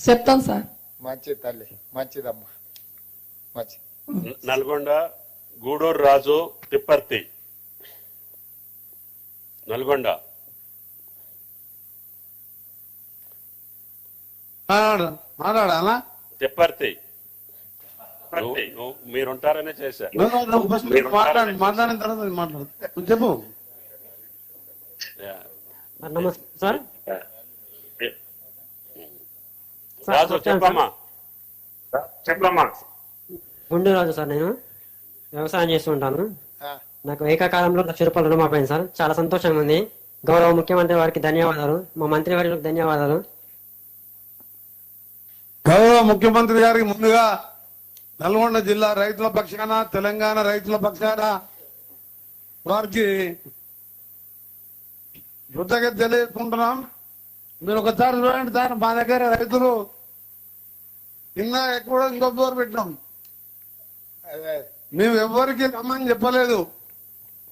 చెప్తాను సార్. మంచి తల్లి, మంచిదమ్మా, మంచి. నల్గొండ గూడూరు రాజు తిప్పర్తి. నల్గొండ మాట్లాడాలా? తిప్పర్తి. మీరుంటారనే చేశా. మాట్లాడిన తర్వాత మాట్లాడు. చెప్పు. నమస్తే సార్. రాజు చెప్పమ్మా. చెప్పమ్మా. గుండూ రాజు సార్. నేను వ్యవసాయం చేస్తుంటాను. ఆ, నాకు ఏకకాలంలో 1,00,000 రూపాయలు రుణమాపైంది సార్. చాలా సంతోషంగా ఉంది. గౌరవ ముఖ్యమంత్రి వారికి ధన్యవాదాలు, మా మంత్రి వారికి ధన్యవాదాలు. గౌరవ ముఖ్యమంత్రి గారికి ముందుగా నల్గొండ జిల్లా రైతుల పక్షాన, తెలంగాణ రైతుల పక్షాన వారికి కృతజ్ఞత తెలియజేసుకుంటున్నాం. మీరు ఒకసారి చూడండి సార్, మా దగ్గర రైతులు ఇంకా ఎక్కువ ఇంకో బోర్ పెట్టినాం. అదే మేము ఎవరికి రమ్మని చెప్పలేదు.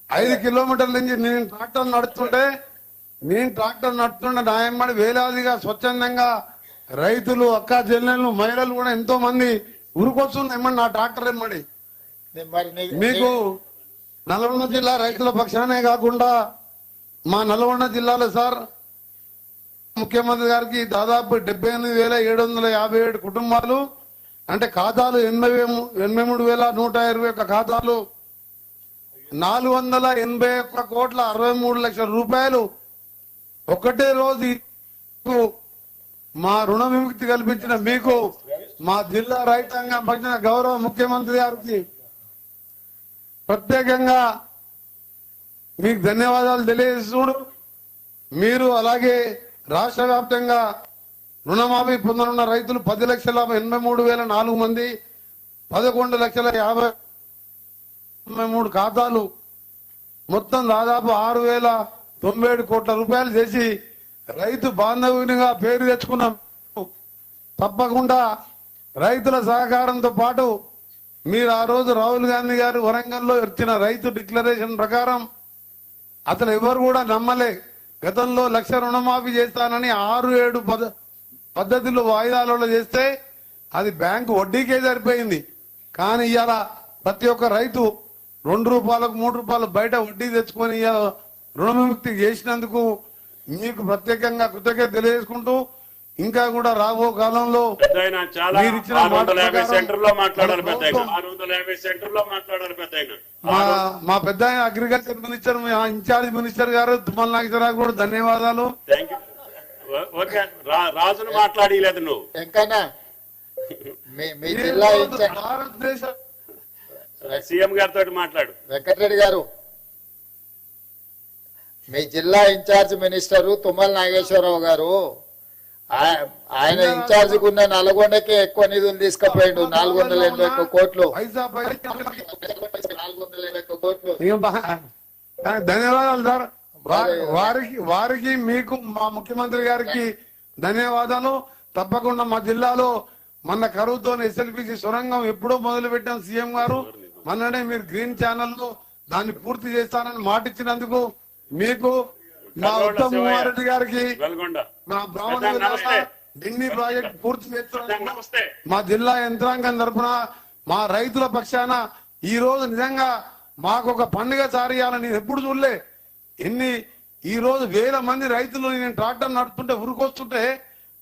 5 కిలోమీటర్ల నుంచి నేను ట్రాక్టర్ నడుస్తుంటే న్యాయమడి వేలాదిగా స్వచ్ఛందంగా రైతులు, అక్క చెల్లెళ్ళు, మహిళలు కూడా ఎంతో మంది ఉరుకొస్తుంది ఏమన్నా నా ట్రాక్టర్ ఏమడి. మరి మీకు నల్గొండ జిల్లా రైతుల పక్షానే కాకుండా మా నల్గొండ జిల్లాలో సార్ ముఖ్యమంత్రి గారికి దాదాపు 78,757 కుటుంబాలు, అంటే ఖాతాలు 83,121 ఖాతాలు, 481,63,00,000 రూపాయలు ఒకటే రోజు మా రుణ విముక్తి కల్పించిన మీకు, మా జిల్లా రైతాంగం పక్షాన గౌరవ ముఖ్యమంత్రి గారికి ప్రత్యేకంగా మీకు ధన్యవాదాలు తెలియజేస్తున్నారు. మీరు అలాగే రాష్ట్ర వ్యాప్తంగా రుణమాఫీ పొందనున్న రైతులు 10,83,004 మంది, 11,50,53 ఖాతాలు, మొత్తం దాదాపు 6,097 కోట్ల రూపాయలు చేసి రైతు బాంధవునిగా పేరు తెచ్చుకున్నాం. తప్పకుండా రైతుల సహకారంతో పాటు మీరు ఆ రోజు రాహుల్ గాంధీ గారు వరంగల్లో ఇచ్చిన రైతు డిక్లరేషన్ ప్రకారం అసలు ఎవరు కూడా నమ్మలే. గతంలో 1,00,000 రుణమాఫీ చేస్తానని 6-7 పద్ధతులు వాయిదాలలో చేస్తే అది బ్యాంకు వడ్డీకే సరిపోయింది. కానీ ఇవాళ ప్రతి ఒక్క రైతు 2 రూపాయలకు 3 రూపాయలు బయట వడ్డీ తెచ్చుకొని రుణ విముక్తి చేసినందుకు మీకు ప్రత్యేకంగా కృతజ్ఞత తెలియజేసుకుంటూ, ఇంకా కూడా రాబో కాలంలో మీరు ఇచ్చిన మా పెద్ద అగ్రికల్చర్ మినిస్టర్, ఇన్ఛార్జ్ మినిస్టర్ గారు తుమ్మల నాగేశ్వరరావు కూడా ధన్యవాదాలు. రాజును మాట్లాడలేదు నువ్వు ఎంకన్నా మీ జిల్లా భారతదేశ సీఎం గారితో మాట్లాడు. వెంకటరెడ్డి గారు, మీ జిల్లా ఇన్ఛార్జ్ మినిస్టరు తుమ్మల నాగేశ్వరరావు గారు, ఆయన ఇన్ఛార్జ్ ఉన్న నల్గొండకే ఎక్కువ నిధులు తీసుకుపోయిండు. 481 కోట్లు. 481 కోట్లు. ధన్యవాదాలు సార్. వారికి మీకు మా ముఖ్యమంత్రి గారికి ధన్యవాదాలు. తప్పకుండా మా జిల్లాలో మన కరువుతో SLPC సొరంగం ఎప్పుడో మొదలు పెట్టాం. సీఎం గారు మొన్ననే మీరు గ్రీన్ ఛానల్లో దాన్ని పూర్తి చేస్తానని మాటిచ్చినందుకు మీకు, మా ఉత్తమ్ కుమార్ రెడ్డి గారికి, మా బ్రాహ్మణ ఢిల్లీ ప్రాజెక్ట్ పూర్తి చేస్తున్నందుకు మా జిల్లా యంత్రాంగం తరఫున, మా రైతుల పక్షాన ఈ రోజు నిజంగా మాకు ఒక పండుగ సారియాలని నేను ఎప్పుడు చూడలే. ఈ రోజు 1,000 మంది రైతులు నేను ట్రాక్టర్ నడుపుతుంటే ఉరుకొస్తుంటే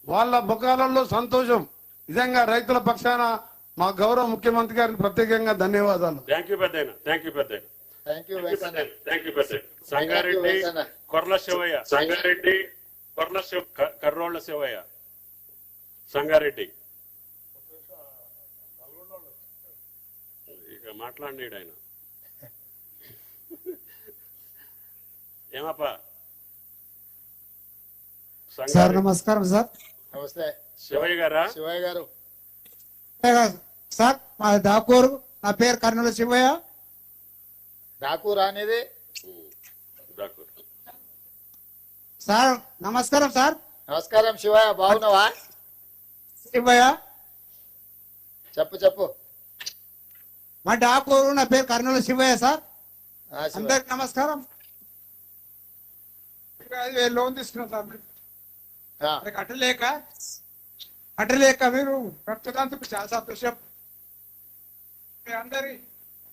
వాళ్ళ ముఖాలలో సంతోషం. నిజంగా రైతుల పక్షాన మా గౌరవ ముఖ్యమంత్రి గారికి ప్రత్యేకంగా ధన్యవాదాలు. సంగారెడ్డి కొర్ల శివయ్య, కర్రోళ్ల శివయ్య, సంగారెడ్డి ఇక మాట్లాడినాడు ఆయన. ఏమప్పా? సార్ నమస్కారం సార్. నమస్తే శివయ్య గారా? శివయ్య గారు సార్, మా దాకూరు, నా పేరు కర్నూలు శివయ్య. దాకూరు అనేది సార్ నమస్కారం సార్. నమస్కారం శివయ్య, బాగున్నావా? శివయ్య చెప్పు. మా డాకూరు, నా పేరు కర్నూలు శివయ్య సార్. శివయ్య. అందరికి నమస్కారం. 5,000 లోన్ తీసుకున్నాం సార్. ఆ, కట్టలేక అట్లే మీరు రక్తదాంతకు చాలా సంతోషం మీ అందరి